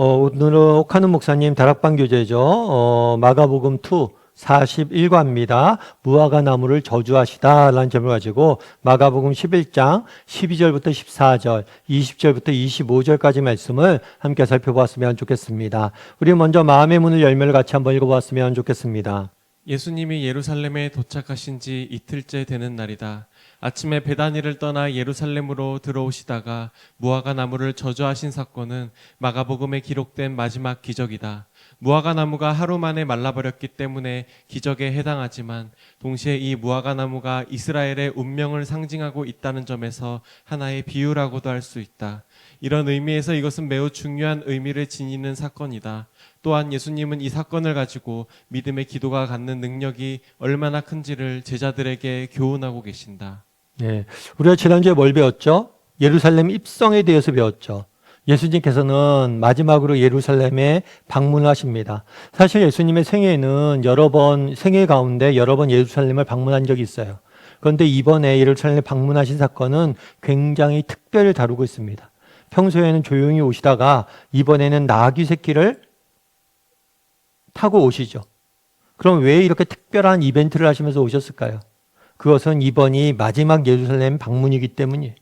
오늘은 옥하는 목사님 다락방 교재죠. 마가복음 2 41과입니다. 무화과 나무를 저주하시다라는 제목을 가지고 마가복음 11장 12절부터 14절, 20절부터 25절까지 말씀을 함께 살펴보았으면 좋겠습니다. 우리 먼저 마음의 문을 열매를 같이 한번 읽어보았으면 좋겠습니다. 예수님이 예루살렘에 도착하신 지 이틀째 되는 날이다. 아침에 베다니를 떠나 예루살렘으로 들어오시다가 무화과 나무를 저주하신 사건은 마가복음에 기록된 마지막 기적이다. 무화과 나무가 하루 만에 말라버렸기 때문에 기적에 해당하지만 동시에 이 무화과 나무가 이스라엘의 운명을 상징하고 있다는 점에서 하나의 비유라고도 할 수 있다. 이런 의미에서 이것은 매우 중요한 의미를 지니는 사건이다. 또한 예수님은 이 사건을 가지고 믿음의 기도가 갖는 능력이 얼마나 큰지를 제자들에게 교훈하고 계신다. 네, 우리가 지난주에 뭘 배웠죠? 예루살렘 입성에 대해서 배웠죠. 예수님께서는 마지막으로 예루살렘에 방문하십니다. 사실 예수님의 생애에는 생애 가운데 여러 번 예루살렘을 방문한 적이 있어요. 그런데 이번에 예루살렘에 방문하신 사건은 굉장히 특별히 다루고 있습니다. 평소에는 조용히 오시다가 이번에는 나귀 새끼를 타고 오시죠. 그럼 왜 이렇게 특별한 이벤트를 하시면서 오셨을까요? 그것은 이번이 마지막 예루살렘 방문이기 때문이에요.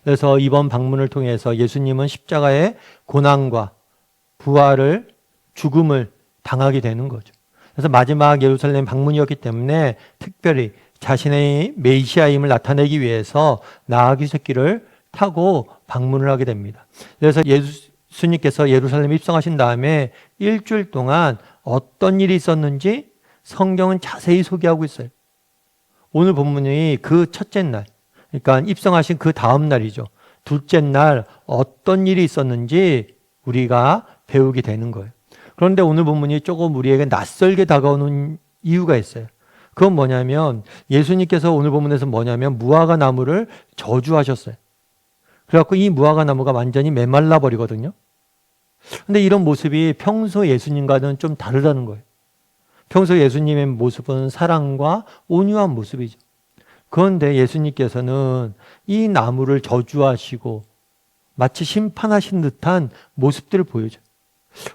그래서 이번 방문을 통해서 예수님은 십자가의 고난과 부활을, 죽음을 당하게 되는 거죠. 그래서 마지막 예루살렘 방문이었기 때문에 특별히 자신의 메시아임을 나타내기 위해서 나귀 새끼를 타고 방문을 하게 됩니다. 그래서 예수님께서 예루살렘에 입성하신 다음에 일주일 동안 어떤 일이 있었는지 성경은 자세히 소개하고 있어요. 오늘 본문이 그 첫째 날, 그러니까 입성하신 그 다음 날이죠. 둘째 날 어떤 일이 있었는지 우리가 배우게 되는 거예요. 그런데 오늘 본문이 조금 우리에게 낯설게 다가오는 이유가 있어요. 그건 뭐냐면 예수님께서 오늘 본문에서 무화과 나무를 저주하셨어요. 그래갖고 이 무화과 나무가 완전히 메말라 버리거든요. 근데 이런 모습이 평소 예수님과는 좀 다르다는 거예요. 평소 예수님의 모습은 사랑과 온유한 모습이죠. 그런데 예수님께서는 이 나무를 저주하시고 마치 심판하신 듯한 모습들을 보여줘요.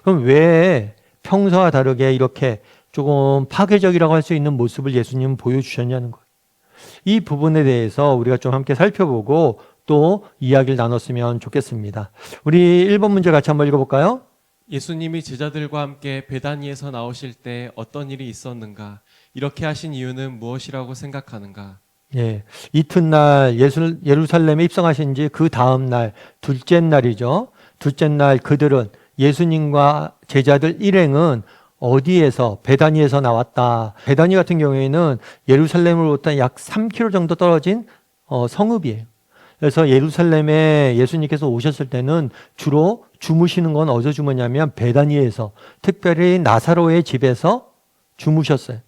그럼 왜 평소와 다르게 이렇게 조금 파괴적이라고 할 수 있는 모습을 예수님은 보여주셨냐는 거예요. 이 부분에 대해서 우리가 좀 함께 살펴보고 또 이야기를 나눴으면 좋겠습니다. 우리 1번 문제 같이 한번 읽어볼까요? 예수님이 제자들과 함께 베다니에서 나오실 때 어떤 일이 있었는가? 이렇게 하신 이유는 무엇이라고 생각하는가? 예, 이튿날 예루살렘에 입성하신 지 그 다음 날, 둘째 날이죠. 둘째 날 그들은 예수님과 제자들 일행은 어디에서? 베다니에서 나왔다. 베다니 같은 경우에는 예루살렘으로부터 약 3km 정도 떨어진 성읍이에요. 그래서 예루살렘에 예수님께서 오셨을 때는 주로 주무시는 건 어디서 주무냐면 베다니에서, 특별히 나사로의 집에서 주무셨어요.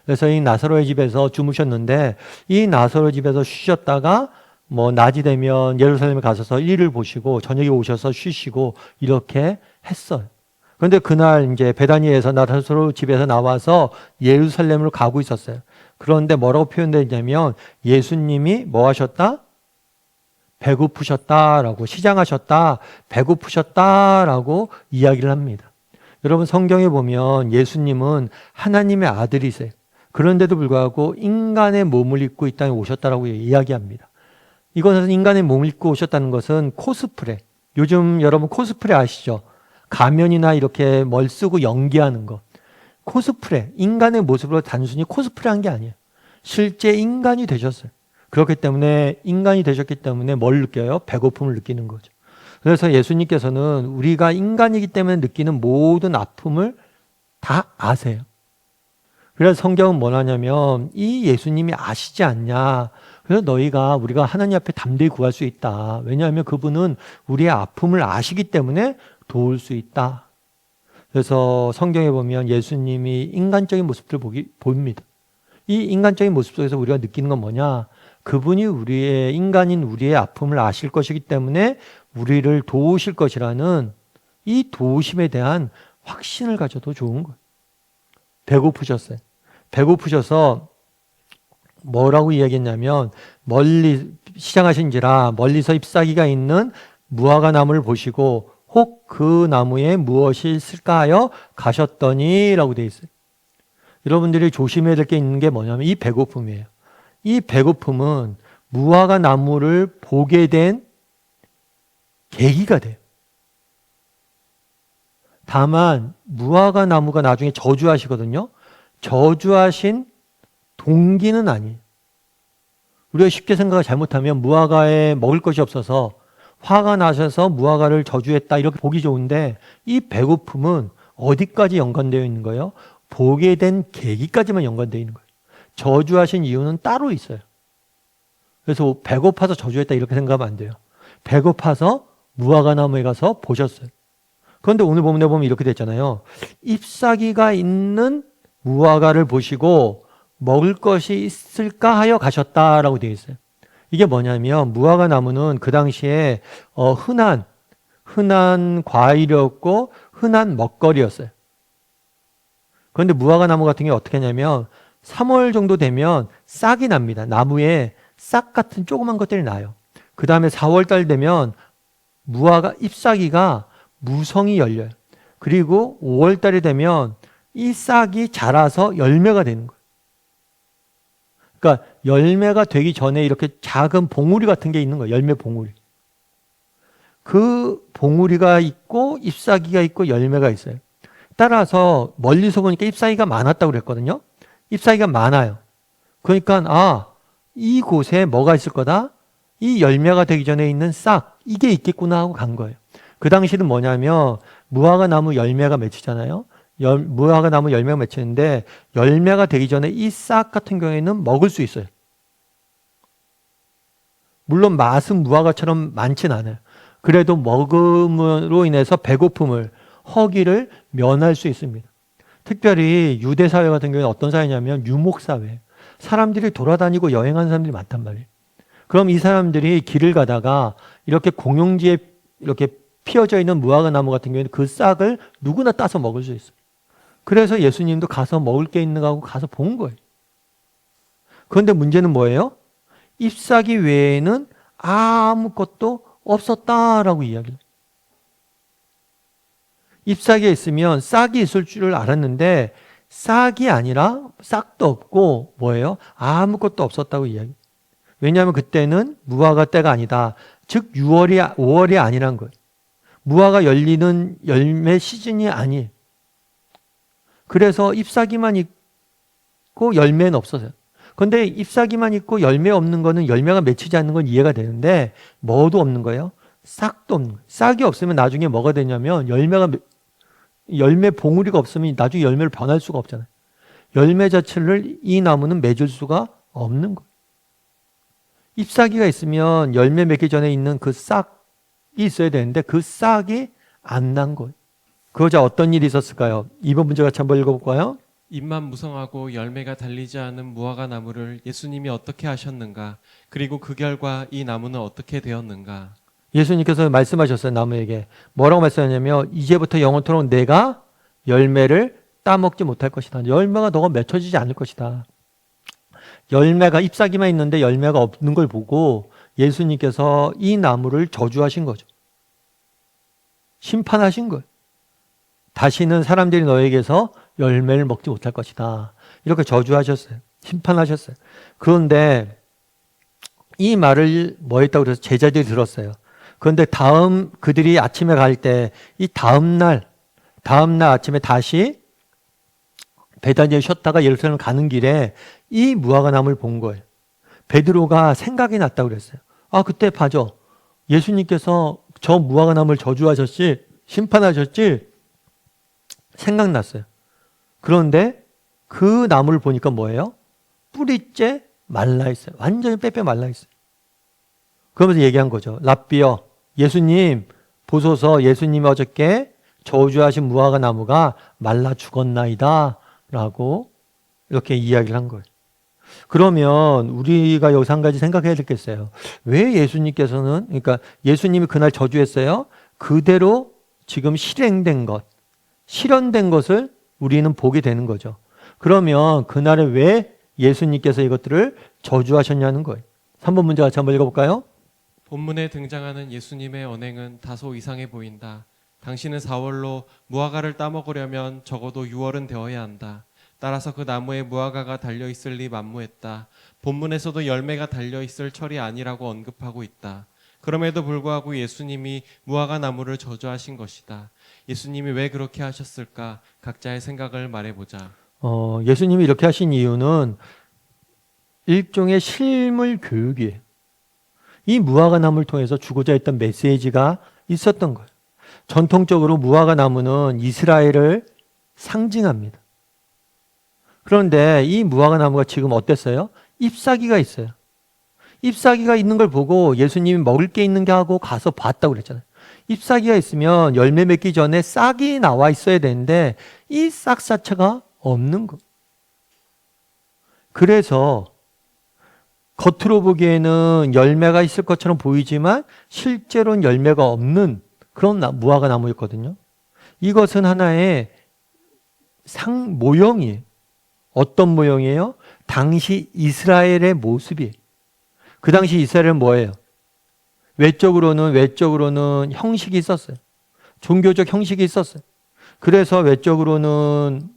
그래서 이 나사로의 집에서 주무셨는데 이 나사로 집에서 쉬셨다가 낮이 되면 예루살렘에 가셔서 일을 보시고 저녁에 오셔서 쉬시고 이렇게 했어요. 그런데 그날 이제 베다니에서 나사로 집에서 나와서 예루살렘으로 가고 있었어요. 그런데 뭐라고 표현되어 있냐면 예수님이 뭐 하셨다? 배고프셨다라고, 시장하셨다, 배고프셨다라고 이야기를 합니다. 여러분 성경에 보면 예수님은 하나님의 아들이세요. 그런데도 불구하고 인간의 몸을 입고 이 땅에 오셨다라고 이야기합니다. 이것은 인간의 몸을 입고 오셨다는 것은 코스프레. 요즘 여러분 코스프레 아시죠? 가면이나 이렇게 뭘 쓰고 연기하는 거. 코스프레, 인간의 모습으로 단순히 코스프레한 게 아니에요. 실제 인간이 되셨어요. 그렇기 때문에 인간이 되셨기 때문에 뭘 느껴요? 배고픔을 느끼는 거죠. 그래서 예수님께서는 우리가 인간이기 때문에 느끼는 모든 아픔을 다 아세요. 그래서 성경은 뭐냐면 이 예수님이 아시지 않냐. 그래서 우리가 하나님 앞에 담대히 구할 수 있다. 왜냐하면 그분은 우리의 아픔을 아시기 때문에 도울 수 있다. 그래서 성경에 보면 예수님이 인간적인 모습들을 보입니다. 이 인간적인 모습 속에서 우리가 느끼는 건 뭐냐? 그분이 인간인 우리의 아픔을 아실 것이기 때문에 우리를 도우실 것이라는 이 도우심에 대한 확신을 가져도 좋은 거예요. 배고프셨어요. 배고프셔서 뭐라고 이야기했냐면 시장하신지라 멀리서 잎사귀가 있는 무화과 나무를 보시고 혹 그 나무에 무엇이 있을까 하여 가셨더니 라고 되어 있어요. 여러분들이 조심해야 될 게 있는 게 뭐냐면 이 배고픔이에요. 이 배고픔은 무화과 나무를 보게 된 계기가 돼요. 다만 무화과 나무가 나중에 저주하시거든요. 저주하신 동기는 아니에요. 우리가 쉽게 생각을 잘못하면 무화과에 먹을 것이 없어서 화가 나셔서 무화과를 저주했다 이렇게 보기 좋은데 이 배고픔은 어디까지 연관되어 있는 거예요? 보게 된 계기까지만 연관되어 있는 거예요. 저주하신 이유는 따로 있어요. 그래서 배고파서 저주했다 이렇게 생각하면 안 돼요. 배고파서 무화과 나무에 가서 보셨어요. 그런데 오늘 본문에 보면 이렇게 됐잖아요. 잎사귀가 있는 무화과를 보시고 먹을 것이 있을까 하여 가셨다라고 되어 있어요. 이게 뭐냐면 무화과 나무는 그 당시에 흔한 과일이었고 흔한 먹거리였어요. 그런데 무화과 나무 같은 게 어떻게 하냐면 3월 정도 되면 싹이 납니다. 나무에 싹 같은 조그만 것들이 나요. 그 다음에 4월 달 되면 무화과 잎사귀가 무성이 열려요. 그리고 5월 달이 되면 이 싹이 자라서 열매가 되는 거예요. 그러니까 열매가 되기 전에 이렇게 작은 봉우리 같은 게 있는 거예요. 열매 봉우리. 그 봉우리가 있고 잎사귀가 있고 열매가 있어요. 따라서 멀리서 보니까 잎사귀가 많았다고 그랬거든요. 잎사귀가 많아요. 그러니까 이곳에 뭐가 있을 거다? 이 열매가 되기 전에 있는 싹, 이게 있겠구나 하고 간 거예요. 그 당시는 뭐냐면 무화과 나무 열매가 맺히잖아요. 무화과 나무 열매가 맺히는데 열매가 되기 전에 이 싹 같은 경우에는 먹을 수 있어요. 물론 맛은 무화과처럼 많진 않아요. 그래도 먹음으로 인해서 배고픔을, 허기를 면할 수 있습니다. 특별히 유대 사회 같은 경우는 어떤 사회냐면 유목 사회. 사람들이 돌아다니고 여행하는 사람들이 많단 말이에요. 그럼 이 사람들이 길을 가다가 이렇게 공용지에 이렇게 피어져 있는 무화과 나무 같은 경우에는 그 싹을 누구나 따서 먹을 수 있어요. 그래서 예수님도 가서 먹을 게 있는가 하고 가서 본 거예요. 그런데 문제는 뭐예요? 잎사귀 외에는 아무것도 없었다라고 이야기해요. 잎사귀가 있으면 싹이 있을 줄을 알았는데 싹이 아니라 싹도 없고 뭐예요? 아무것도 없었다고 이야기해요. 왜냐하면 그때는 무화과 때가 아니다. 즉 5월이 아니란 거예요. 무화과 열리는 열매 시즌이 아니에요. 그래서 잎사귀만 있고 열매는 없어서요. 그런데 잎사귀만 있고 열매 없는 거는 열매가 맺히지 않는 건 이해가 되는데 뭐도 없는 거예요? 싹도 없는 거예요. 싹이 없으면 나중에 뭐가 되냐면 열매 봉우리가 없으면 나중에 열매로 변할 수가 없잖아요. 열매 자체를 이 나무는 맺을 수가 없는 거예요. 잎사귀가 있으면 열매 맺기 전에 있는 그 싹이 있어야 되는데 그 싹이 안 난 거예요. 그러자 어떤 일이 있었을까요? 이번 문제 같이 한번 읽어볼까요? 잎만 무성하고 열매가 달리지 않은 무화과 나무를 예수님이 어떻게 하셨는가? 그리고 그 결과 이 나무는 어떻게 되었는가? 예수님께서 말씀하셨어요. 나무에게. 뭐라고 말씀하냐면 이제부터 영원토록 내가 열매를 따먹지 못할 것이다. 열매가 너가 맺혀지지 않을 것이다. 열매가 잎사귀만 있는데 열매가 없는 걸 보고 예수님께서 이 나무를 저주하신 거죠. 심판하신 거예요. 다시는 사람들이 너에게서 열매를 먹지 못할 것이다. 이렇게 저주하셨어요. 심판하셨어요. 그런데 이 말을 뭐 했다고 그래서 제자들이 들었어요. 그런데 그들이 아침에 갈 때 이 다음날 아침에 다시 베다니에 쉬었다가 예루살렘 가는 길에 이 무화과 나무를 본 거예요. 베드로가 생각이 났다고 그랬어요. 그때 봐줘. 예수님께서 저 무화과 나무를 저주하셨지, 심판하셨지, 생각났어요. 그런데 그 나무를 보니까 뭐예요? 뿌리째 말라 있어요. 완전히 빼빼 말라 있어요. 그러면서 얘기한 거죠. 랍비여, 예수님 보소서, 예수님이 어저께 저주하신 무화과 나무가 말라 죽었나이다 라고 이렇게 이야기를 한 거예요. 그러면 우리가 여기서 한 가지 생각해야 될 게 있어요. 왜 예수님께서는, 그러니까 예수님이 그날 저주했어요? 그대로 지금 실행된 것, 실현된 것을 우리는 보게 되는 거죠. 그러면 그날에 왜 예수님께서 이것들을 저주하셨냐는 거예요. 3번 문제 같이 한번 읽어볼까요? 본문에 등장하는 예수님의 언행은 다소 이상해 보인다. 당신은 4월로 무화과를 따먹으려면 적어도 6월은 되어야 한다. 따라서 그 나무에 무화과가 달려있을 리 만무했다. 본문에서도 열매가 달려있을 철이 아니라고 언급하고 있다. 그럼에도 불구하고 예수님이 무화과 나무를 저주하신 것이다. 예수님이 왜 그렇게 하셨을까? 각자의 생각을 말해보자. 예수님이 이렇게 하신 이유는 일종의 실물 교육이에요. 이 무화과 나무를 통해서 주고자 했던 메시지가 있었던 거예요. 전통적으로 무화과 나무는 이스라엘을 상징합니다. 그런데 이 무화과 나무가 지금 어땠어요? 잎사귀가 있어요. 잎사귀가 있는 걸 보고 예수님이 먹을 게 있는 게 하고 가서 봤다고 그랬잖아요. 잎사귀가 있으면 열매 맺기 전에 싹이 나와 있어야 되는데 이 싹 자체가 없는 거. 그래서 겉으로 보기에는 열매가 있을 것처럼 보이지만 실제로는 열매가 없는 그런 무화과 나무였거든요. 이것은 하나의 모형이에요. 어떤 모형이에요? 당시 이스라엘의 모습이에요. 그 당시 이스라엘은 뭐예요? 외적으로는 형식이 있었어요. 종교적 형식이 있었어요. 그래서 외적으로는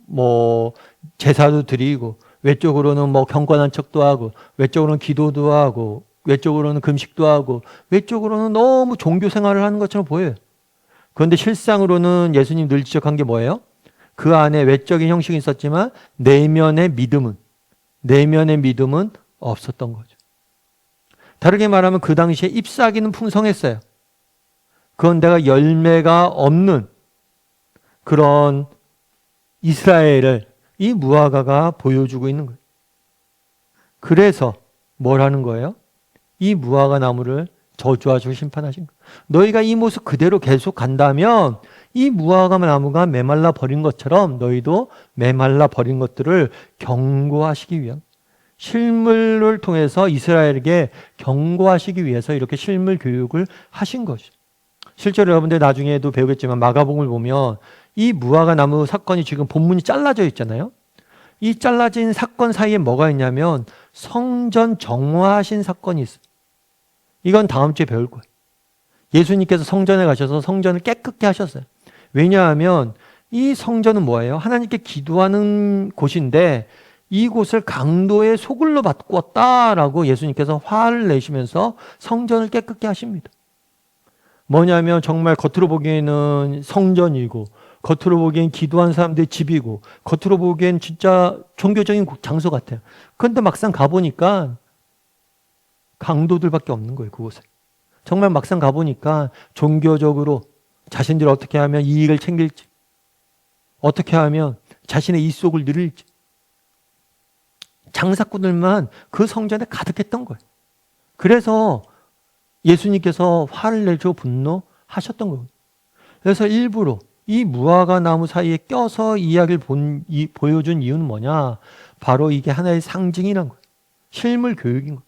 제사도 드리고, 외적으로는 경건한 척도 하고, 외적으로는 기도도 하고, 외적으로는 금식도 하고, 외적으로는 너무 종교 생활을 하는 것처럼 보여요. 그런데 실상으로는 예수님 늘 지적한 게 뭐예요? 그 안에 외적인 형식이 있었지만 내면의 믿음은 없었던 거죠. 다르게 말하면 그 당시에 잎사귀는 풍성했어요. 그런데가 열매가 없는 그런 이스라엘을 이 무화과가 보여주고 있는 거예요. 그래서 뭘 하는 거예요? 이 무화과 나무를 저주하시고 심판하신 거예요. 너희가 이 모습 그대로 계속 간다면 이 무화과 나무가 메말라 버린 것처럼 너희도 메말라 버린 것들을 경고하시기 위한, 실물을 통해서 이스라엘에게 경고하시기 위해서 이렇게 실물 교육을 하신 것이죠. 실제로 여러분들 나중에도 배우겠지만 마가복음을 보면 이 무화과 나무 사건이 지금 본문이 잘라져 있잖아요. 이 잘라진 사건 사이에 뭐가 있냐면 성전 정화하신 사건이 있어요. 이건 다음 주에 배울 거예요. 예수님께서 성전에 가셔서 성전을 깨끗게 하셨어요. 왜냐하면 이 성전은 뭐예요? 하나님께 기도하는 곳인데 이곳을 강도의 소굴로 바꾸었다라고 예수님께서 화를 내시면서 성전을 깨끗게 하십니다. 뭐냐면 정말 겉으로 보기에는 성전이고, 겉으로 보기엔 기도한 사람들의 집이고, 겉으로 보기엔 진짜 종교적인 장소 같아요. 그런데 막상 가보니까 강도들밖에 없는 거예요, 그곳에. 정말 막상 가보니까 종교적으로 자신들이 어떻게 하면 이익을 챙길지, 어떻게 하면 자신의 이속을 누릴지, 장사꾼들만 그 성전에 가득했던 거예요. 그래서 예수님께서 화를 내고 분노하셨던 거예요. 그래서 일부러 이 무화과 나무 사이에 껴서 이야기를 보여준 이유는 뭐냐? 바로 이게 하나의 상징이란 거예요. 실물 교육인 거예요.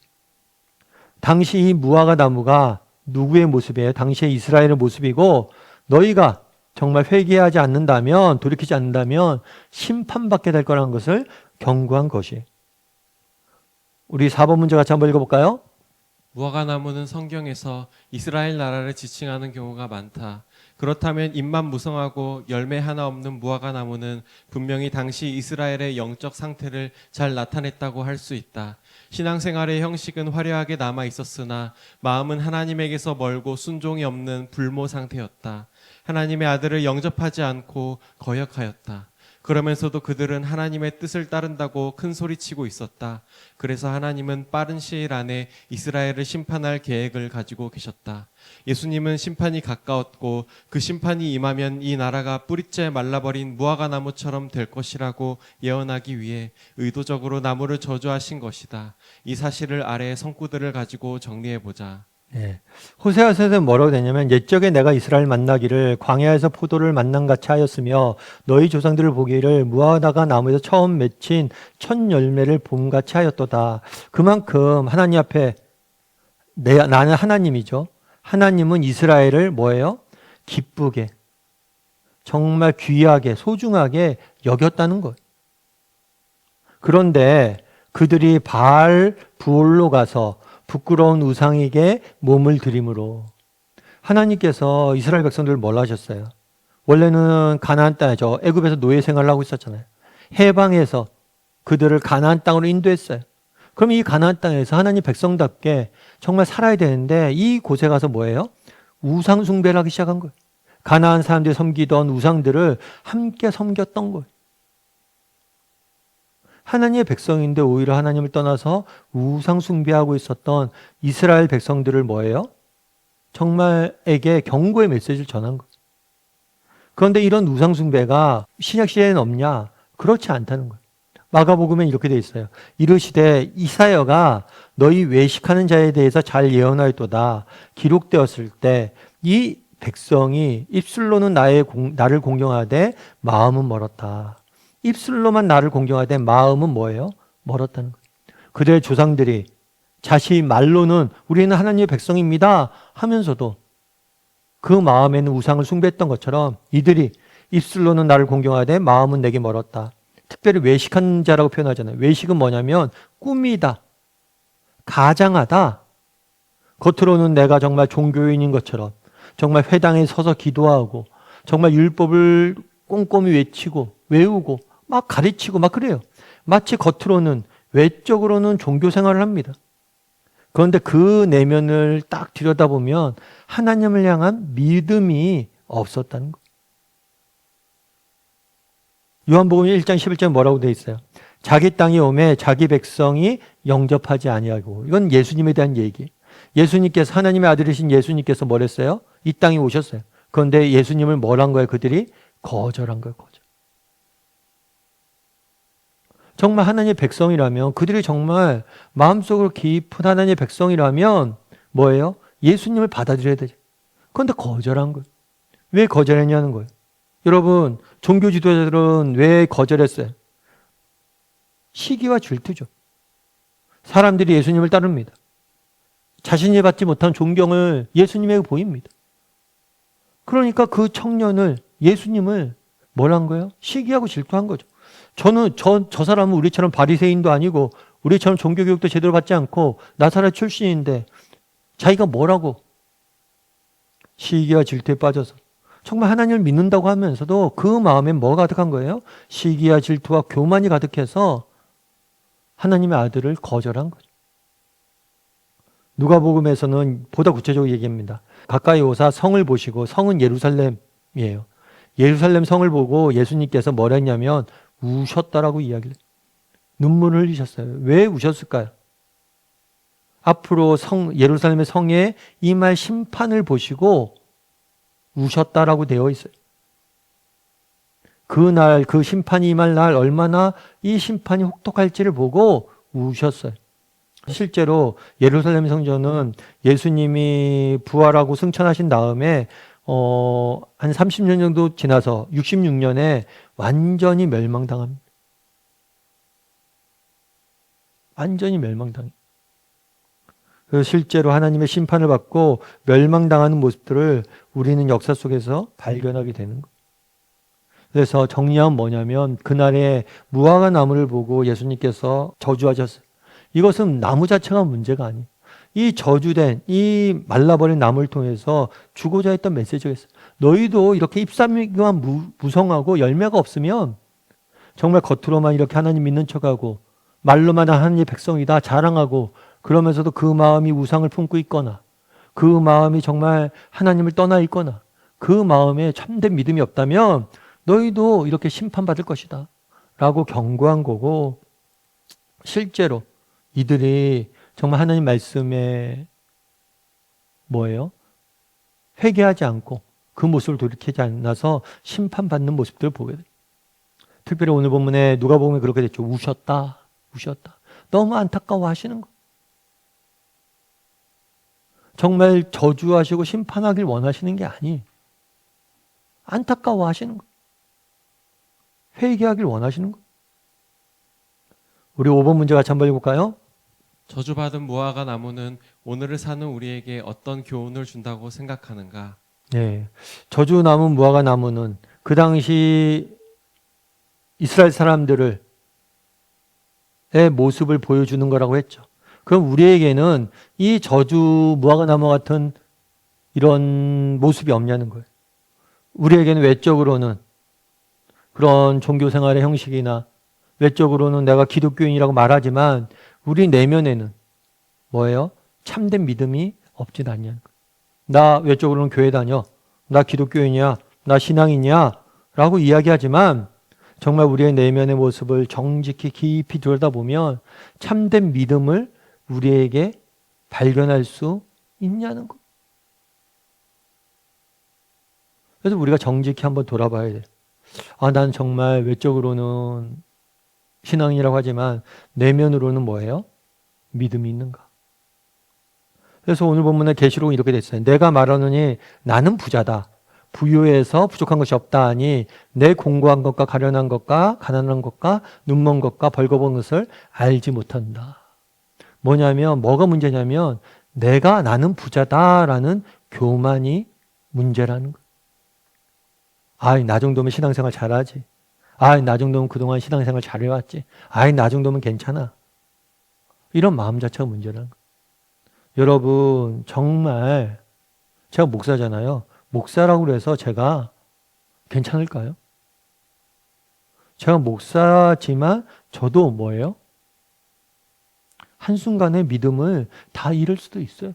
당시 이 무화과 나무가 누구의 모습이에요? 당시의 이스라엘의 모습이고, 너희가 정말 회개하지 않는다면, 돌이키지 않는다면 심판받게 될 거라는 것을 경고한 것이에요. 우리 4번 문제 같이 한번 읽어볼까요? 무화과 나무는 성경에서 이스라엘 나라를 지칭하는 경우가 많다. 그렇다면 잎만 무성하고 열매 하나 없는 무화과 나무는 분명히 당시 이스라엘의 영적 상태를 잘 나타냈다고 할 수 있다. 신앙생활의 형식은 화려하게 남아 있었으나 마음은 하나님에게서 멀고 순종이 없는 불모 상태였다. 하나님의 아들을 영접하지 않고 거역하였다. 그러면서도 그들은 하나님의 뜻을 따른다고 큰 소리치고 있었다. 그래서 하나님은 빠른 시일 안에 이스라엘을 심판할 계획을 가지고 계셨다. 예수님은 심판이 가까웠고 그 심판이 임하면 이 나라가 뿌리째 말라버린 무화과 나무처럼 될 것이라고 예언하기 위해 의도적으로 나무를 저주하신 것이다. 이 사실을 아래의 성구들을 가지고 정리해보자. 네. 호세아서에서 뭐라고 되냐면 옛적에 내가 이스라엘 만나기를 광야에서 포도를 만난 같이 하였으며 너희 조상들을 보기를 무화과 나무에서 처음 맺힌 첫 열매를 봄같이 하였도다. 그만큼 하나님 앞에 나는 하나님이죠. 하나님은 이스라엘을 뭐예요? 기쁘게, 정말 귀하게, 소중하게 여겼다는 거예요. 그런데 그들이 바알 부올로 가서 부끄러운 우상에게 몸을 드림으로 하나님께서 이스라엘 백성들을 뭘 하셨어요? 원래는 가나안 땅이죠. 애굽에서 노예 생활을 하고 있었잖아요. 해방해서 그들을 가나안 땅으로 인도했어요. 그럼 이 가나안 땅에서 하나님 백성답게 정말 살아야 되는데 이 곳에 가서 뭐예요? 우상 숭배를 하기 시작한 거예요. 가나안 사람들이 섬기던 우상들을 함께 섬겼던 거예요. 하나님의 백성인데 오히려 하나님을 떠나서 우상 숭배하고 있었던 이스라엘 백성들을 뭐예요? 정말에게 경고의 메시지를 전한 거예요. 그런데 이런 우상 숭배가 신약 시대에는 없냐? 그렇지 않다는 거예요. 마가복음에 이렇게 돼 있어요. 이르시되 이사야가 너희 외식하는 자에 대해서 잘 예언하였도다. 기록되었을 때 이 백성이 입술로는 나를 공경하되 마음은 멀었다. 입술로만 나를 공경하되 마음은 뭐예요? 멀었다는 거예요. 그들의 조상들이 자신 말로는 우리는 하나님의 백성입니다 하면서도 그 마음에는 우상을 숭배했던 것처럼 이들이 입술로는 나를 공경하되 마음은 내게 멀었다. 특별히 외식한 자라고 표현하잖아요. 외식은 뭐냐면 꾸미다, 가장하다. 겉으로는 내가 정말 종교인인 것처럼 정말 회당에 서서 기도하고 정말 율법을 꼼꼼히 외우고 막 가르치고 막 그래요. 마치 겉으로는 외적으로는 종교 생활을 합니다. 그런데 그 내면을 딱 들여다보면 하나님을 향한 믿음이 없었다는 거예요. 요한복음 1장 11절에 뭐라고 되어 있어요? 자기 땅에 오매 자기 백성이 영접하지 아니하고. 이건 예수님에 대한 얘기. 예수님께서 하나님의 아들이신 예수님께서 뭘 했어요? 이 땅에 오셨어요. 그런데 예수님을 뭘 한 거예요? 그들이 거절한 거예요. 거절. 정말 하나님의 백성이라면 그들이 정말 마음속으로 깊은 하나님의 백성이라면 뭐예요? 예수님을 받아들여야 되죠. 그런데 거절한 거예요. 왜 거절했냐는 거예요. 여러분, 종교 지도자들은 왜 거절했어요? 시기와 질투죠. 사람들이 예수님을 따릅니다. 자신이 받지 못한 존경을 예수님에게 보입니다. 그러니까 그 청년을, 예수님을 뭘 한 거예요? 시기하고 질투한 거죠. 저 사람은 우리처럼 바리새인도 아니고 우리처럼 종교교육도 제대로 받지 않고 나사렛 출신인데 자기가 뭐라고 시기와 질투에 빠져서 정말 하나님을 믿는다고 하면서도 그 마음에 뭐가 가득한 거예요? 시기와 질투와 교만이 가득해서 하나님의 아들을 거절한 거죠. 누가복음에서는 보다 구체적으로 얘기합니다. 가까이 오사 성을 보시고, 성은 예루살렘이에요. 예루살렘 성을 보고 예수님께서 뭘 했냐면 우셨다라고 이야기를 해요. 눈물을 흘리셨어요. 왜 우셨을까요? 앞으로 예루살렘의 성에 임할 심판을 보시고 우셨다라고 되어 있어요. 그날, 그 심판이 임할 날 얼마나 이 심판이 혹독할지를 보고 우셨어요. 실제로 예루살렘 성전은 예수님이 부활하고 승천하신 다음에 한 30년 정도 지나서 66년에 완전히 멸망당합니다. 완전히 멸망당해요. 그래서 실제로 하나님의 심판을 받고 멸망당하는 모습들을 우리는 역사 속에서 발견하게 되는 거예요. 그래서 정리하면 뭐냐면 그날에 무화과 나무를 보고 예수님께서 저주하셨어요. 이것은 나무 자체가 문제가 아니에요. 이 저주된, 이 말라버린 나무를 통해서 주고자 했던 메시지가 있어요. 너희도 이렇게 잎사귀만 무성하고 열매가 없으면 정말 겉으로만 이렇게 하나님 믿는 척하고 말로만 하나님의 백성이다 자랑하고 그러면서도 그 마음이 우상을 품고 있거나 그 마음이 정말 하나님을 떠나 있거나 그 마음에 참된 믿음이 없다면 너희도 이렇게 심판받을 것이다 라고 경고한 거고, 실제로 이들이 정말 하나님 말씀에 뭐예요? 회개하지 않고 그 모습을 돌이키지 않아서 심판받는 모습들을 보게 돼요. 특별히 오늘 본문에 누가복음에 그렇게 됐죠. 우셨다. 너무 안타까워 하시는 거. 정말 저주하시고 심판하길 원하시는 게 아니에요. 안타까워 하시는 거. 회개하길 원하시는 거. 우리 5번 문제 같이 한번 읽어볼까요? 저주받은 무화과 나무는 오늘을 사는 우리에게 어떤 교훈을 준다고 생각하는가? 네. 저주 남은 무화과 나무는 그 당시 이스라엘 사람들의 모습을 보여주는 거라고 했죠. 그럼 우리에게는 이 저주 무화과 나무 같은 이런 모습이 없냐는 거예요. 우리에게는 외적으로는 그런 종교 생활의 형식이나 외적으로는 내가 기독교인이라고 말하지만 우리 내면에는 뭐예요? 참된 믿음이 없진 않냐는 거예요. 나 외적으로는 교회 다녀. 나 기독교인이야. 나 신앙이냐? 라고 이야기하지만 정말 우리의 내면의 모습을 정직히 깊이 들여다보면 참된 믿음을 우리에게 발견할 수 있냐는 거. 그래서 우리가 정직히 한번 돌아봐야 돼요. 난 정말 외적으로는 신앙이라고 하지만 내면으로는 뭐예요? 믿음이 있는가? 그래서 오늘 본문의 계시록은 이렇게 됐어요. 내가 말하느니 나는 부자다. 부유해서 부족한 것이 없다 하니 내 공고한 것과 가련한 것과 가난한 것과 눈먼 것과 벌거벗은 것을 알지 못한다. 뭐냐면 뭐가 문제냐면 나는 부자다라는 교만이 문제라는 거예요. 나 정도면 신앙생활 잘하지. 나 정도면 그동안 신앙생활 잘해왔지. 나 정도면 괜찮아. 이런 마음 자체가 문제라는 거예요. 여러분 정말 제가 목사잖아요. 목사라고 해서 제가 괜찮을까요? 제가 목사지만 저도 뭐예요? 한순간에 믿음을 다 잃을 수도 있어요.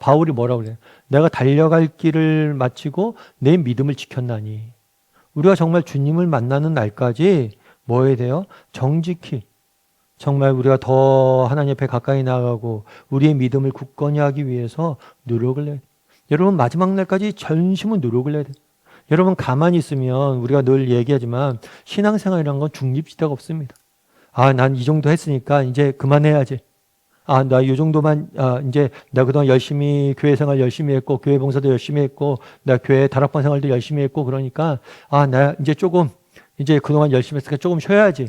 바울이 뭐라고 그래요? 내가 달려갈 길을 마치고 내 믿음을 지켰나니. 우리가 정말 주님을 만나는 날까지 뭐 해야 돼요? 정직히 정말 우리가 더 하나님 앞에 가까이 나가고 우리의 믿음을 굳건히 하기 위해서 노력을 해야 돼요. 여러분 마지막 날까지 전심은 노력을 해야 돼요. 여러분 가만히 있으면 우리가 늘 얘기하지만 신앙생활이라는 건 중립지대가 없습니다. 난 이 정도 했으니까 이제 그만해야지. 나 이 정도만, 이제 내가 그동안 열심히 교회 생활 열심히 했고 교회 봉사도 열심히 했고 내가 교회 다락방 생활도 열심히 했고 그러니까 나 이제 조금 이제 그동안 열심히 했으니까 조금 쉬어야지.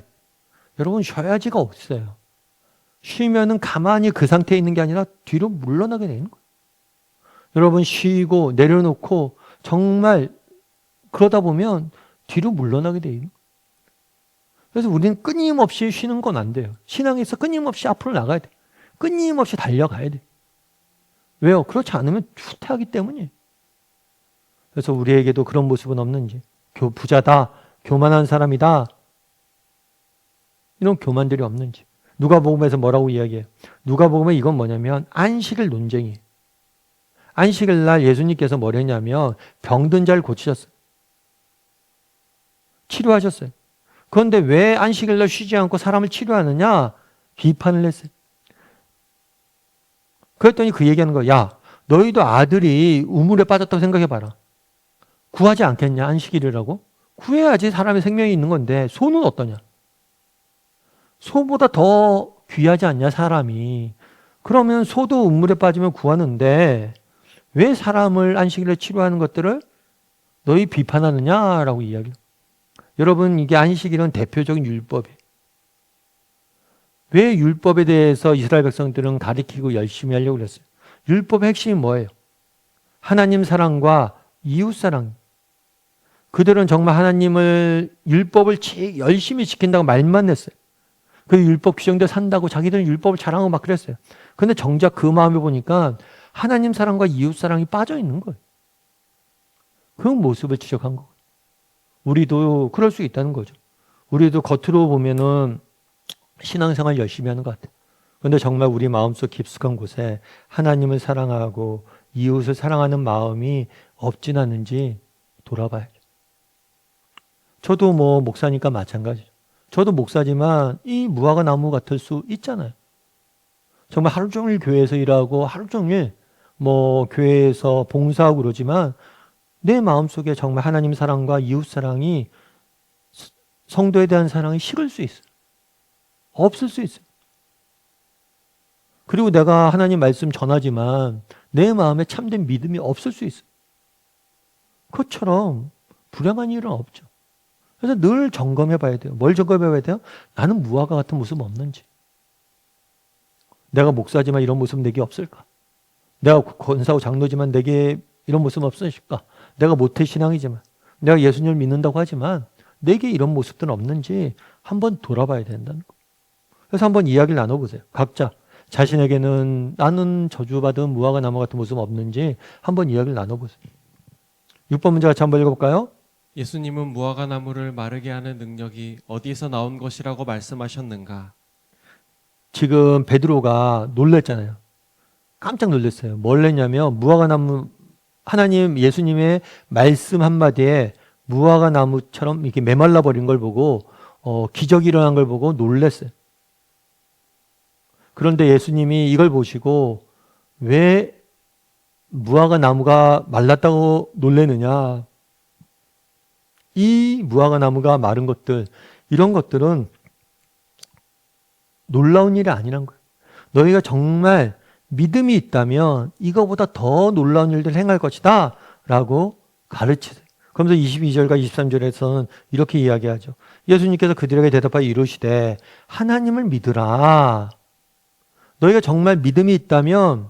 여러분 쉬어야지가 없어요. 쉬면은 가만히 그 상태에 있는 게 아니라 뒤로 물러나게 되는 거예요. 여러분 쉬고 내려놓고 정말 그러다 보면 뒤로 물러나게 돼요. 그래서 우리는 끊임없이 쉬는 건 안 돼요. 신앙에서 끊임없이 앞으로 나가야 돼. 끊임없이 달려가야 돼. 왜요? 그렇지 않으면 후퇴하기 때문이에요. 그래서 우리에게도 그런 모습은 없는지. 부자다, 교만한 사람이다. 이런 교만들이 없는지. 누가복음에서 뭐라고 이야기해요? 누가복음에 이건 뭐냐면 안식일 논쟁이에요. 안식일 날 예수님께서 뭘 했냐면 병든 자를 고치셨어요. 치료하셨어요. 그런데 왜 안식일 날 쉬지 않고 사람을 치료하느냐? 비판을 했어요. 그랬더니 그 얘기하는 거야. 야, 너희도 아들이 우물에 빠졌다고 생각해봐라. 구하지 않겠냐? 안식일이라고? 구해야지 사람의 생명이 있는 건데 소는 어떠냐? 소보다 더 귀하지 않냐 사람이. 그러면 소도 우물에 빠지면 구하는데 왜 사람을 안식일에 치료하는 것들을 너희 비판하느냐라고 이야기해요. 여러분 이게 안식일은 대표적인 율법이에요. 왜 율법에 대해서 이스라엘 백성들은 가리키고 열심히 하려고 그랬어요? 율법의 핵심이 뭐예요? 하나님 사랑과 이웃 사랑. 그들은 정말 하나님을 율법을 열심히 지킨다고 말만 했어요. 그 율법 규정대로 산다고 자기들은 율법을 자랑하고 막 그랬어요. 그런데 정작 그 마음에 보니까 하나님 사랑과 이웃 사랑이 빠져 있는 거예요. 그 모습을 지적한 거예요. 우리도 그럴 수 있다는 거죠. 우리도 겉으로 보면은 신앙생활 열심히 하는 것 같아요. 그런데 정말 우리 마음속 깊숙한 곳에 하나님을 사랑하고 이웃을 사랑하는 마음이 없진 않은지 돌아봐야죠. 저도 뭐 목사니까 마찬가지죠. 저도 목사지만 이 무화과 나무 같을 수 있잖아요. 정말 하루 종일 교회에서 일하고 하루 종일 뭐 교회에서 봉사하고 그러지만 내 마음속에 정말 하나님 사랑과 이웃 사랑이 성도에 대한 사랑이 식을 수 있어요. 없을 수 있어요. 그리고 내가 하나님 말씀 전하지만 내 마음에 참된 믿음이 없을 수 있어요. 그것처럼 불행한 일은 없죠. 그래서 늘 점검해 봐야 돼요. 뭘 점검해 봐야 돼요? 나는 무화과 같은 모습 없는지. 내가 목사지만 이런 모습 내게 없을까? 내가 권사고 장로지만 내게 이런 모습 없으실까? 내가 모태신앙이지만 내가 예수님을 믿는다고 하지만 내게 이런 모습들은 없는지 한번 돌아봐야 된다는 거. 그래서 한번 이야기를 나눠보세요. 각자 자신에게는 나는 저주받은 무화과 나무 같은 모습 없는지 한번 이야기를 나눠보세요. 6번 문제 같이 한번 읽어볼까요? 예수님은 무화과 나무를 마르게 하는 능력이 어디에서 나온 것이라고 말씀하셨는가? 지금 베드로가 놀랬잖아요. 깜짝 놀랐어요. 뭘 했냐면 무화과나무 하나님 예수님의 말씀 한마디에 무화과나무처럼 이렇게 메말라 버린 걸 보고 기적이 일어난 걸 보고 놀랐어요. 그런데 예수님이 이걸 보시고 왜 무화과나무가 말랐다고 놀래느냐? 이 무화과나무가 마른 것들, 이런 것들은 놀라운 일이 아니란 거예요. 너희가 정말 믿음이 있다면 이거보다 더 놀라운 일들을 행할 것이다 라고 가르치세요. 그러면서 22절과 23절에서는 이렇게 이야기하죠. 예수님께서 그들에게 대답하여 이르시되 하나님을 믿으라. 너희가 정말 믿음이 있다면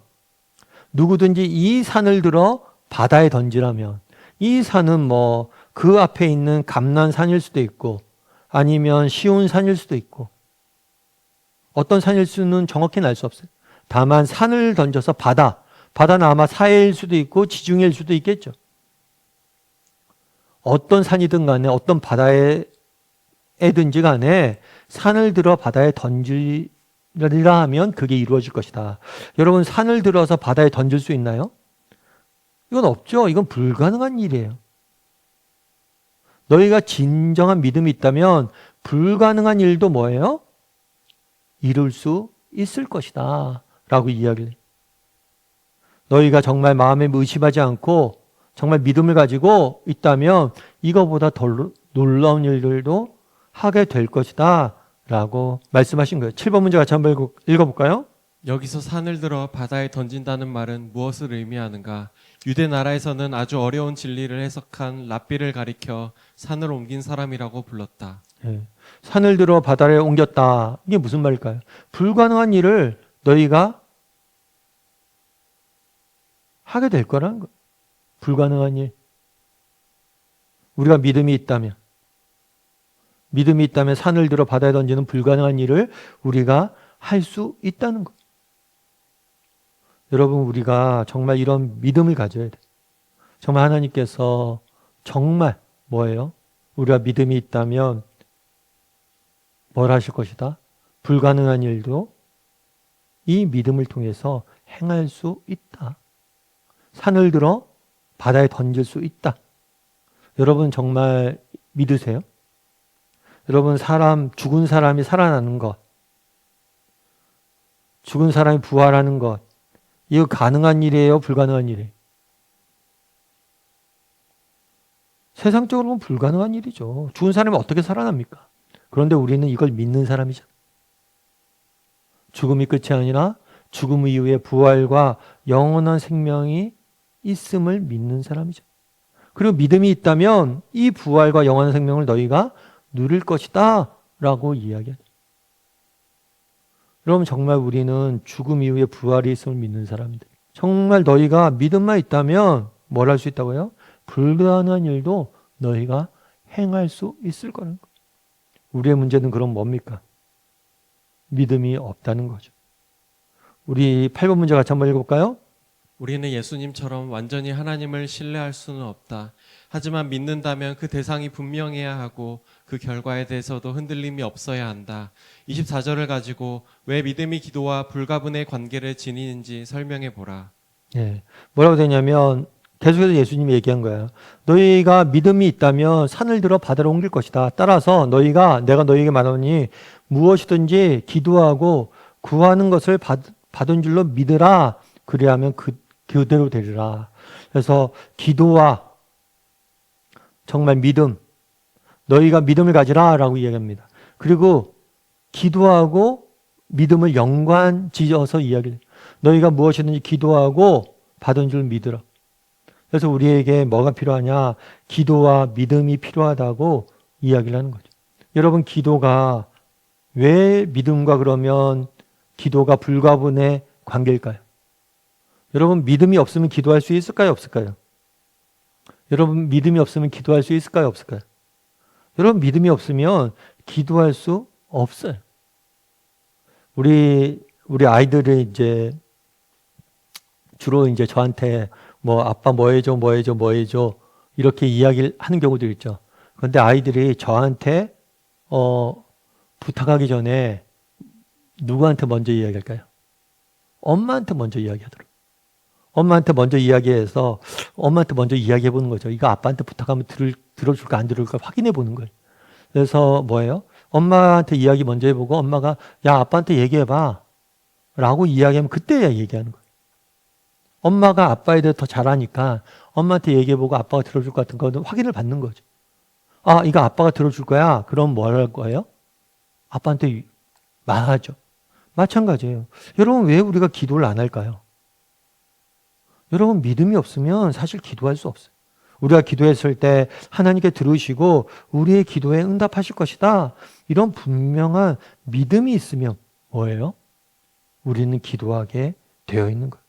누구든지 이 산을 들어 바다에 던지라면, 이 산은 뭐 그 앞에 있는 감난산일 수도 있고 아니면 쉬운 산일 수도 있고 어떤 산일 수는 정확히는 알 수 없어요. 다만 산을 던져서 바다는 아마 사해일 수도 있고 지중해일 수도 있겠죠. 어떤 산이든 간에 어떤 바다에든지 간에 산을 들어 바다에 던지리라 하면 그게 이루어질 것이다. 여러분, 산을 들어서 바다에 던질 수 있나요? 이건 없죠. 이건 불가능한 일이에요. 너희가 진정한 믿음이 있다면 불가능한 일도 뭐예요? 이룰 수 있을 것이다 라고 이야기를 해요. 너희가 정말 마음에 의심하지 않고 정말 믿음을 가지고 있다면 이거보다 더 놀라운 일들도 하게 될 것이다 라고 말씀하신 거예요. 7번 문제 같이 한번 읽어볼까요? 여기서 산을 들어 바다에 던진다는 말은 무엇을 의미하는가? 유대 나라에서는 아주 어려운 진리를 해석한 랍비를 가리켜 산을 옮긴 사람이라고 불렀다. 네. 산을 들어 바다에 옮겼다. 이게 무슨 말일까요? 불가능한 일을 너희가 하게 될 거라는 거예요. 불가능한 일. 우리가 믿음이 있다면 산을 들어 바다에 던지는 불가능한 일을 우리가 할 수 있다는 거예요. 여러분, 우리가 정말 이런 믿음을 가져야 돼요. 정말 하나님께서 정말 뭐예요? 우리가 믿음이 있다면 뭘 하실 것이다? 불가능한 일도 이 믿음을 통해서 행할 수 있다. 산을 들어 바다에 던질 수 있다. 여러분 정말 믿으세요? 여러분, 죽은 사람이 살아나는 것, 죽은 사람이 부활하는 것, 이거 가능한 일이에요? 불가능한 일이에요? 세상적으로 보면 불가능한 일이죠. 죽은 사람이 어떻게 살아납니까? 그런데 우리는 이걸 믿는 사람이잖아요. 죽음이 끝이 아니라 죽음 이후에 부활과 영원한 생명이 있음을 믿는 사람이죠. 그리고 믿음이 있다면 이 부활과 영원한 생명을 너희가 누릴 것이다 라고 이야기하죠. 여러분, 정말 우리는 죽음 이후에 부활이 있음을 믿는 사람들. 정말 너희가 믿음만 있다면 뭘 할 수 있다고요? 불가능한 일도 너희가 행할 수 있을 거라는 거예요. 우리의 문제는 그럼 뭡니까? 믿음이 없다는 거죠. 우리 8번 문제 같이 한번 읽어볼까요? 우리는 예수님처럼 완전히 하나님을 신뢰할 수는 없다. 하지만 믿는다면 그 대상이 분명해야 하고 그 결과에 대해서도 흔들림이 없어야 한다. 24절을 가지고 왜 믿음이 기도와 불가분의 관계를 지니는지 설명해 보라. 예. 뭐라고 되냐면 계속해서 예수님이 얘기한 거예요. 너희가 믿음이 있다면 산을 들어 바다로 옮길 것이다. 따라서 내가 너희에게 말하니 무엇이든지 기도하고 구하는 것을 받은 줄로 믿으라. 그리하면 그대로 되리라. 그래서 기도와 정말 믿음, 너희가 믿음을 가지라 라고 이야기합니다. 그리고 기도하고 믿음을 연관지어서 이야기해요. 너희가 무엇이든지 기도하고 받은 줄 믿으라. 그래서 우리에게 뭐가 필요하냐? 기도와 믿음이 필요하다고 이야기를 하는 거죠. 여러분, 기도가 왜 믿음과 그러면 기도가 불가분의 관계일까요? 여러분, 믿음이 없으면 기도할 수 있을까요? 없을까요? 여러분, 믿음이 없으면 기도할 수 있을까요? 없을까요? 여러분, 믿음이 없으면 기도할 수 없어요. 우리 아이들이 이제 주로 이제 저한테 뭐 아빠 뭐 해줘 이렇게 이야기를 하는 경우도 있죠. 그런데 아이들이 저한테 부탁하기 전에 누구한테 먼저 이야기할까요? 엄마한테 먼저 이야기하더라고요. 엄마한테 먼저 이야기해서 엄마한테 먼저 이야기해 보는 거죠. 이거 아빠한테 부탁하면 들어줄까 안 들어줄까 확인해 보는 거예요. 그래서 뭐예요? 엄마한테 이야기 먼저 해보고 엄마가 야 아빠한테 얘기해봐 라고 이야기하면 그때야 얘기하는 거예요. 엄마가 아빠에 대해 더 잘 아니까 엄마한테 얘기해보고 아빠가 들어줄 것 같은 거는 확인을 받는 거죠. 아 이거 아빠가 들어줄 거야? 그럼 뭐 할 거예요? 아빠한테 말하죠. 마찬가지예요. 여러분 왜 우리가 기도를 안 할까요? 여러분 믿음이 없으면 사실 기도할 수 없어요. 우리가 기도했을 때 하나님께 들으시고 우리의 기도에 응답하실 것이다. 이런 분명한 믿음이 있으면 뭐예요? 우리는 기도하게 되어 있는 거예요.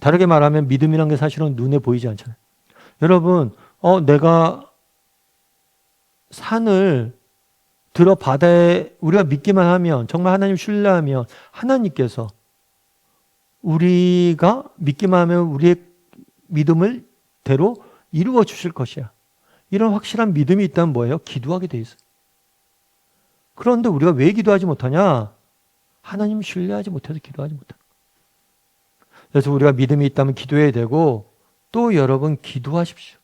다르게 말하면 믿음이란 게 사실은 눈에 보이지 않잖아요. 여러분, 내가 산을 들어 바다에 우리가 믿기만 하면 정말 하나님 신뢰하면 하나님께서 우리가 믿기만 하면 우리의 믿음을 대로 이루어 주실 것이야. 이런 확실한 믿음이 있다면 뭐예요? 기도하게 돼 있어요. 그런데 우리가 왜 기도하지 못하냐? 하나님 신뢰하지 못해서 기도하지 못해요. 그래서 우리가 믿음이 있다면 기도해야 되고 또 여러분 기도하십시오.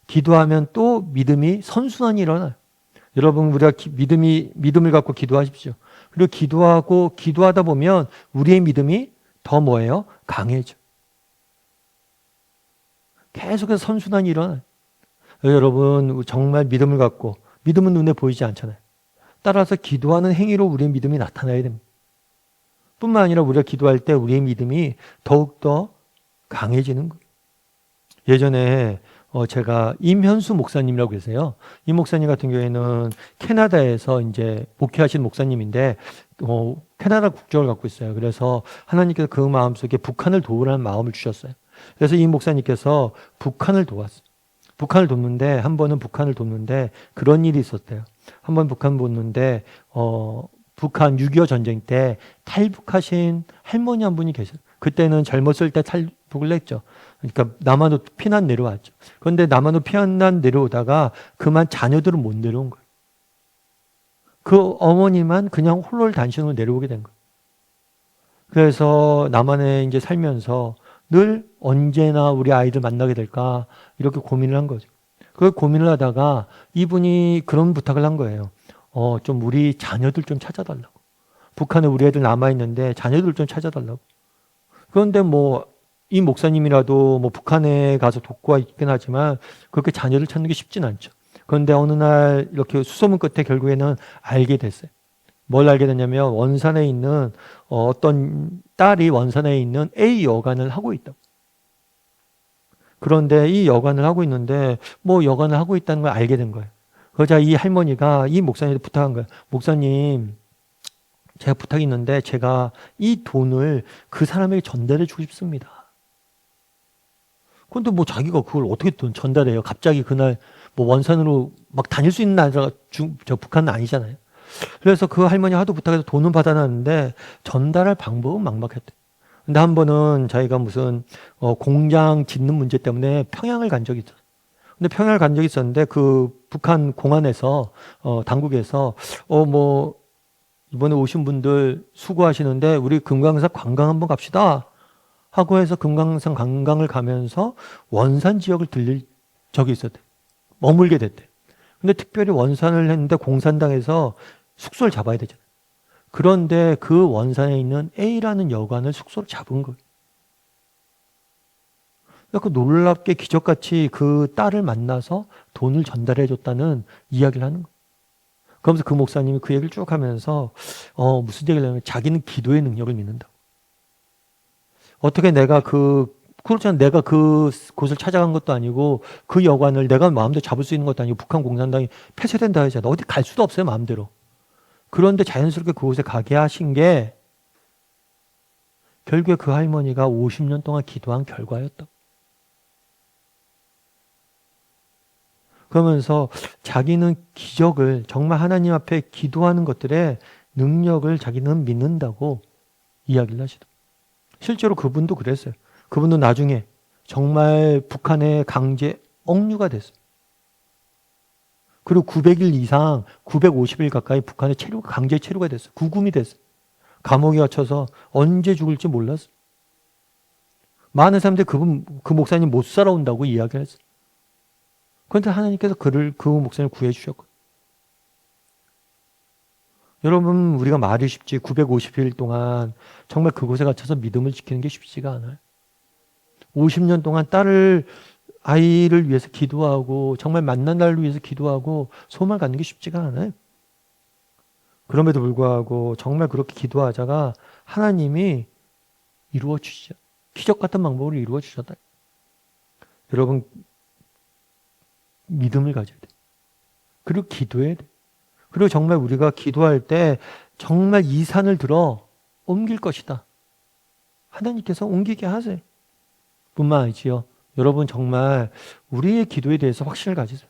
기도하면 또 믿음이 선순환이 일어나요. 여러분 우리가 믿음을 갖고 기도하십시오. 그리고 기도하다 보면 우리의 믿음이 더 뭐예요? 강해져. 계속해서 선순환이 일어나요. 여러분 정말 믿음을 갖고 믿음은 눈에 보이지 않잖아요. 따라서 기도하는 행위로 우리의 믿음이 나타나야 됩니다. 뿐만 아니라 우리가 기도할 때 우리의 믿음이 더욱더 강해지는 거예요. 예전에 제가 임현수 목사님이라고 계세요. 이 목사님 같은 경우에는 캐나다에서 이제 목회하신 목사님인데 캐나다 국적을 갖고 있어요. 그래서 하나님께서 그 마음속에 북한을 도우라는 마음을 주셨어요. 그래서 이 목사님께서 북한을 도왔어요. 북한을 돕는데 한 번은 북한을 돕는데 그런 일이 있었대요. 한 번 북한 돕는데 북한 6.25 전쟁 때 탈북하신 할머니 한 분이 계셨어요. 그때는 젊었을 때 탈북을 했죠. 그러니까 남한으로 피난 내려왔죠. 그런데 남한으로 피난 내려오다가 그만 자녀들은 못 내려온 거예요. 그 어머니만 그냥 홀로단신으로 내려오게 된 거예요. 그래서 남한에 이제 살면서 늘 언제나 우리 아이들 만나게 될까 이렇게 고민을 한 거죠. 그 고민을 하다가 이분이 그런 부탁을 한 거예요. 좀 우리 자녀들 좀 찾아달라고. 북한에 우리 애들 남아있는데 자녀들 좀 찾아달라고. 그런데 이 목사님이라도 북한에 가서 돕고 있긴 하지만 그렇게 자녀를 찾는 게 쉽진 않죠. 그런데 어느 날 이렇게 수소문 끝에 결국에는 알게 됐어요. 뭘 알게 됐냐면 원산에 있는 어떤 딸이 원산에 있는 A 여관을 하고 있다고. 그런데 이 여관을 하고 있는데 여관을 하고 있다는 걸 알게 된 거예요. 그러자 이 할머니가 이 목사님한테 부탁한 거예요. 목사님, 제가 부탁이 있는데 제가 이 돈을 그 사람에게 전달해 주고 싶습니다. 그런데 자기가 그걸 어떻게 전달해요? 갑자기 그날 원산으로 막 다닐 수 있는 나라가 북한은 아니잖아요. 그래서 그 할머니 하도 부탁해서 돈은 받아놨는데 전달할 방법은 막막했대. 근데 한 번은 자기가 무슨 공장 짓는 문제 때문에 평양을 간 적이 있었어요. 근데 평양을 간 적이 있었는데 그 북한 공안에서 당국에서 이번에 오신 분들 수고하시는데 우리 금강산 관광 한번 갑시다 하고 해서 금강산 관광을 가면서 원산 지역을 들릴 적이 있었대. 머물게 됐대. 근데 특별히 원산을 했는데 공산당에서 숙소를 잡아야 되잖아요. 그런데 그 원산에 있는 A라는 여관을 숙소로 잡은 거예요. 그러니까 놀랍게 기적같이 그 딸을 만나서 돈을 전달해 줬다는 이야기를 하는 거예요. 그러면서 그 목사님이 그 얘기를 쭉 하면서 무슨 얘기를 하냐면 자기는 기도의 능력을 믿는다고. 어떻게 내가 그렇잖아. 내가 그곳을 찾아간 것도 아니고 그 여관을 내가 마음대로 잡을 수 있는 것도 아니고 북한 공산당이 폐쇄된다 하잖아. 어디 갈 수도 없어요. 마음대로. 그런데 자연스럽게 그곳에 가게 하신 게 결국에 그 할머니가 50년 동안 기도한 결과였다고. 그러면서 자기는 기적을 정말 하나님 앞에 기도하는 것들의 능력을 자기는 믿는다고 이야기를 하시더라고요. 실제로 그분도 그랬어요. 그분도 나중에 정말 북한에 강제 억류가 됐어요. 그리고 900일 이상 950일 가까이 북한의 강제 체류가 됐어요. 구금이 됐어요. 감옥에 갇혀서 언제 죽을지 몰랐어요. 많은 사람들이 그 목사님 못 살아온다고 이야기를 했어요. 그런데 하나님께서 그 목사님을 구해주셨고. 여러분, 우리가 말이 쉽지 950일 동안 정말 그곳에 갇혀서 믿음을 지키는 게 쉽지가 않아요. 50년 동안 아이를 위해서 기도하고 정말 만난 날을 위해서 기도하고 소망을 갖는 게 쉽지가 않아요. 그럼에도 불구하고 정말 그렇게 기도하자가 하나님이 이루어 주시죠. 기적 같은 방법으로 이루어 주셨다. 여러분, 믿음을 가져야 돼. 그리고 기도해야 돼. 그리고 정말 우리가 기도할 때 정말 이 산을 들어 옮길 것이다. 하나님께서 옮기게 하세요. 뿐만 아니지요. 여러분 정말 우리의 기도에 대해서 확신을 가지세요.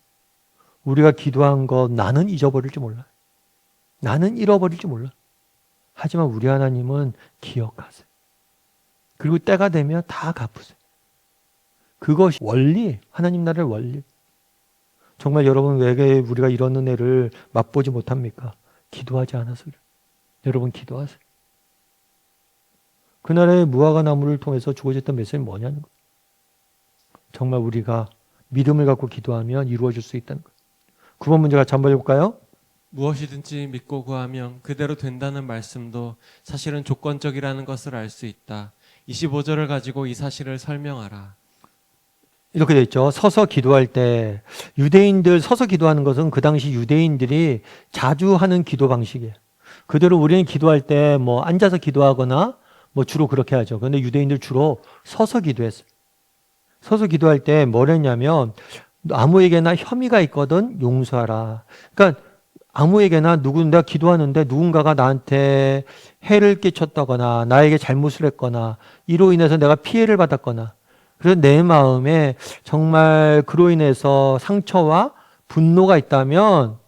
우리가 기도한 것 나는 잊어버릴지 몰라. 나는 잃어버릴지 몰라. 하지만 우리 하나님은 기억하세요. 그리고 때가 되면 다 갚으세요. 그것이 원리, 하나님 나라의 원리. 정말 여러분 왜 우리가 이런 은혜를 맛보지 못합니까? 기도하지 않아서 그래요. 여러분 기도하세요. 그날의 무화과 나무를 통해서 주어졌던 메시지는 뭐냐는 거예요. 정말 우리가 믿음을 갖고 기도하면 이루어질 수 있다는 거예요. 9번 문제 같이 한번 해볼까요? 무엇이든지 믿고 구하면 그대로 된다는 말씀도 사실은 조건적이라는 것을 알 수 있다. 25절을 가지고 이 사실을 설명하라. 이렇게 돼 있죠. 서서 기도할 때 유대인들 서서 기도하는 것은 그 당시 유대인들이 자주 하는 기도 방식이에요. 그대로 우리는 기도할 때 뭐 앉아서 기도하거나 뭐 주로 그렇게 하죠. 그런데 유대인들 주로 서서 기도했어요. 서서 기도할 때 뭘 했냐면 아무에게나 혐의가 있거든 용서하라. 그러니까 아무에게나 내가 기도하는데 누군가가 나한테 해를 끼쳤다거나 나에게 잘못을 했거나 이로 인해서 내가 피해를 받았거나 그래서 내 마음에 정말 그로 인해서 상처와 분노가 있다면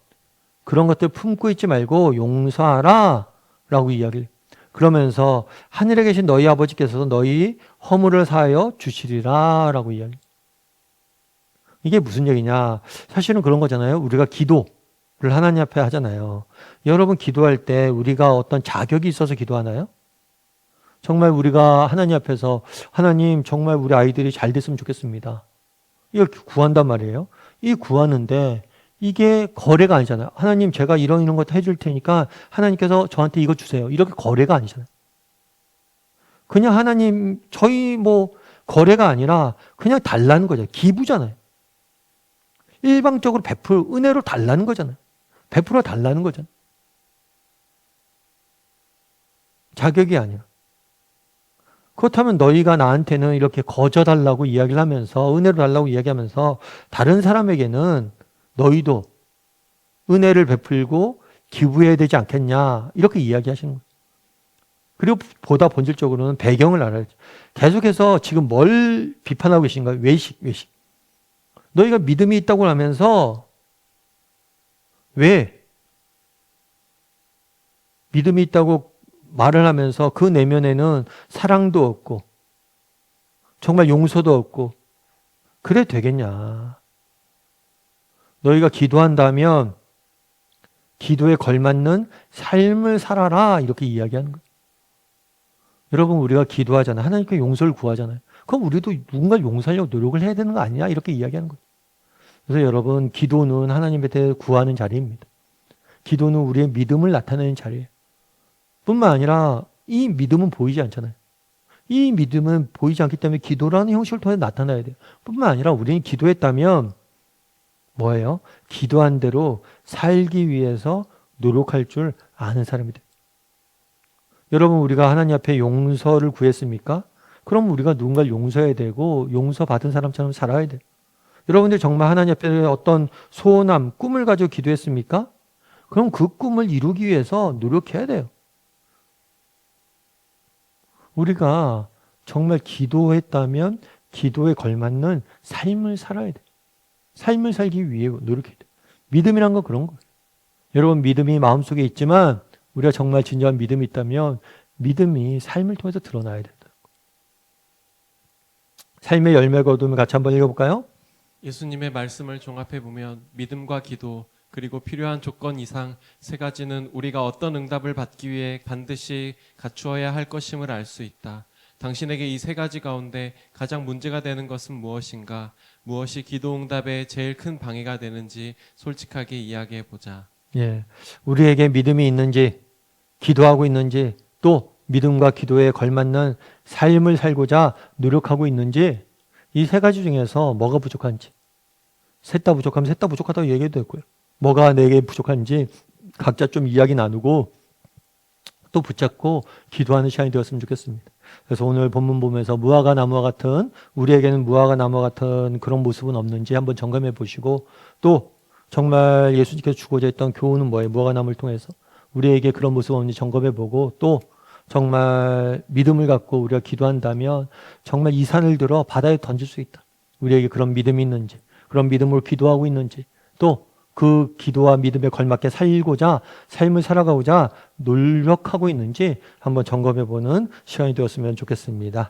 그런 것들 품고 있지 말고 용서하라 라고 이야기를. 그러면서 하늘에 계신 너희 아버지께서도 너희 허물을 사하여 주시리라 라고 이야기. 이게 무슨 얘기냐. 사실은 그런 거잖아요. 우리가 기도를 하나님 앞에 하잖아요. 여러분 기도할 때 우리가 어떤 자격이 있어서 기도하나요? 정말 우리가 하나님 앞에서 하나님 정말 우리 아이들이 잘 됐으면 좋겠습니다. 이거 구한단 말이에요. 이 구하는데 이게 거래가 아니잖아요. 하나님 제가 이런 것 해줄 테니까 하나님께서 저한테 이거 주세요. 이렇게 거래가 아니잖아요. 그냥 하나님 저희 거래가 아니라 그냥 달라는 거죠. 기부잖아요. 일방적으로 은혜로 달라는 거잖아요. 베풀어 달라는 거잖아요. 자격이 아니라. 그렇다면 너희가 나한테는 이렇게 거저달라고 이야기를 하면서 은혜로 달라고 이야기하면서 다른 사람에게는 너희도 은혜를 베풀고 기부해야 되지 않겠냐 이렇게 이야기하시는 거예요. 그리고 보다 본질적으로는 배경을 알아야죠. 계속해서 지금 뭘 비판하고 계신가요? 외식. 너희가 믿음이 있다고 하면서 왜 믿음이 있다고 말을 하면서 그 내면에는 사랑도 없고 정말 용서도 없고 그래 되겠냐. 너희가 기도한다면 기도에 걸맞는 삶을 살아라 이렇게 이야기하는 거예요. 여러분 우리가 기도하잖아요. 하나님께 용서를 구하잖아요. 그럼 우리도 누군가를 용서하려고 노력을 해야 되는 거 아니냐 이렇게 이야기하는 거예요. 그래서 여러분 기도는 하나님한테 구하는 자리입니다. 기도는 우리의 믿음을 나타내는 자리예요. 뿐만 아니라 이 믿음은 보이지 않잖아요. 이 믿음은 보이지 않기 때문에 기도라는 형식을 통해 나타나야 돼요. 뿐만 아니라 우리는 기도했다면 뭐예요? 기도한 대로 살기 위해서 노력할 줄 아는 사람이 돼요. 여러분 우리가 하나님 앞에 용서를 구했습니까? 그럼 우리가 누군가를 용서해야 되고 용서받은 사람처럼 살아야 돼요. 여러분들 정말 하나님 앞에 어떤 소원함, 꿈을 가지고 기도했습니까? 그럼 그 꿈을 이루기 위해서 노력해야 돼요. 우리가 정말 기도했다면 기도에 걸맞는 삶을 살아야 돼. 삶을 살기 위해 노력해야 돼. 믿음이란 건 그런 거예요. 여러분 믿음이 마음속에 있지만 우리가 정말 진정한 믿음이 있다면 믿음이 삶을 통해서 드러나야 된다. 삶의 열매가 얻으면 같이 한번 읽어볼까요? 예수님의 말씀을 종합해 보면 믿음과 기도 그리고 필요한 조건 이상 세 가지는 우리가 어떤 응답을 받기 위해 반드시 갖추어야 할 것임을 알 수 있다. 당신에게 이 세 가지 가운데 가장 문제가 되는 것은 무엇인가? 무엇이 기도 응답에 제일 큰 방해가 되는지 솔직하게 이야기해 보자. 예. 우리에게 믿음이 있는지, 기도하고 있는지, 또 믿음과 기도에 걸맞는 삶을 살고자 노력하고 있는지, 이 세 가지 중에서 뭐가 부족한지, 셋 다 부족하면 셋 다 부족하다고 얘기해도 되고요. 뭐가 내게 부족한지 각자 좀 이야기 나누고 또 붙잡고 기도하는 시간이 되었으면 좋겠습니다. 그래서 오늘 본문 보면서 무화과 나무와 같은, 우리에게는 무화과 나무와 같은 그런 모습은 없는지 한번 점검해 보시고, 또 정말 예수님께서 주고자 했던 교훈은 뭐예요? 무화과 나무를 통해서 우리에게 그런 모습 없는지 점검해 보고, 또 정말 믿음을 갖고 우리가 기도한다면 정말 이 산을 들어 바다에 던질 수 있다. 우리에게 그런 믿음이 있는지, 그런 믿음으로 기도하고 있는지, 또 그 기도와 믿음에 걸맞게 살고자, 삶을 살아가고자 노력하고 있는지 한번 점검해 보는 시간이 되었으면 좋겠습니다.